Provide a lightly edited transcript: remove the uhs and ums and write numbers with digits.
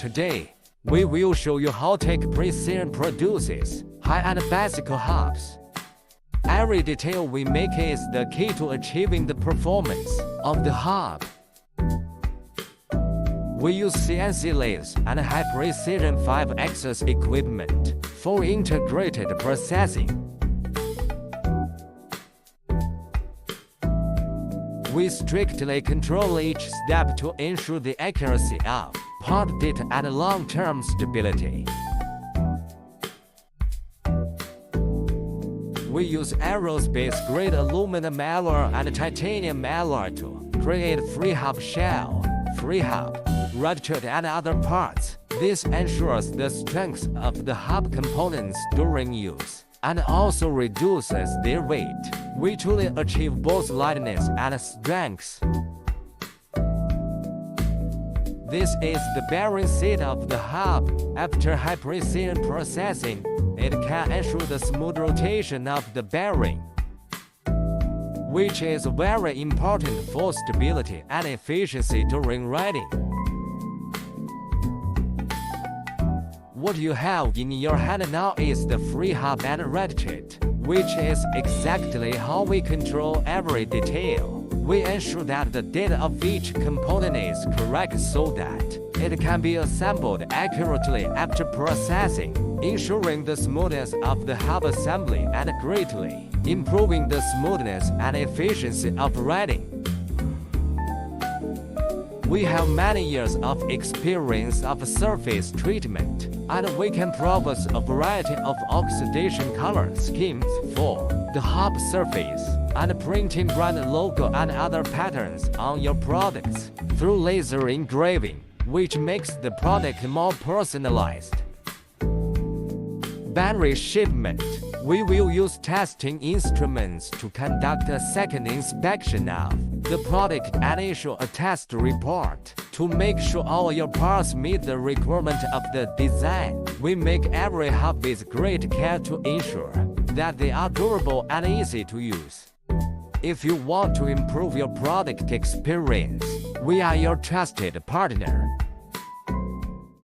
Today, we will show you how Tech Precision produces high-end bicycle hubs. Every detail we make is the key to achieving the performance of the hub. We use CNC lathes and high-precision 5-axis equipment for integrated processing. We strictly control each step to ensure the accuracy of part data and long-term stability. We use aerospace-grade aluminum alloy and titanium alloy to create free hub shell, free hub, ratchet and other parts. This ensures the strength of the hub components during use, and also reduces their weight. We truly achieve both lightness and strength. This is the bearing seat of the hub. After high-precision processing, it can ensure the smooth rotation of the bearing, which is very important for stability and efficiency during riding. What you have in your hand now is the free hub and ratchet, which is exactly how we control every detail. We ensure that the data of each component is correct so that it can be assembled accurately after processing, ensuring the smoothness of the hub assembly and greatly improving the smoothness and efficiency of riding. We have many years of experience of surface treatment, and we can propose a variety of oxidation color schemes for the hub surface, and printing brand logo and other patterns on your products through laser engraving, which makes the product more personalized. Battery shipment. We will use testing instruments to conduct a second inspection of the product and issue a test report to make sure all your parts meet the requirement of the design. We make every hub with great care to ensure that they are durable and easy to use. If you want to improve your product experience, we are your trusted partner.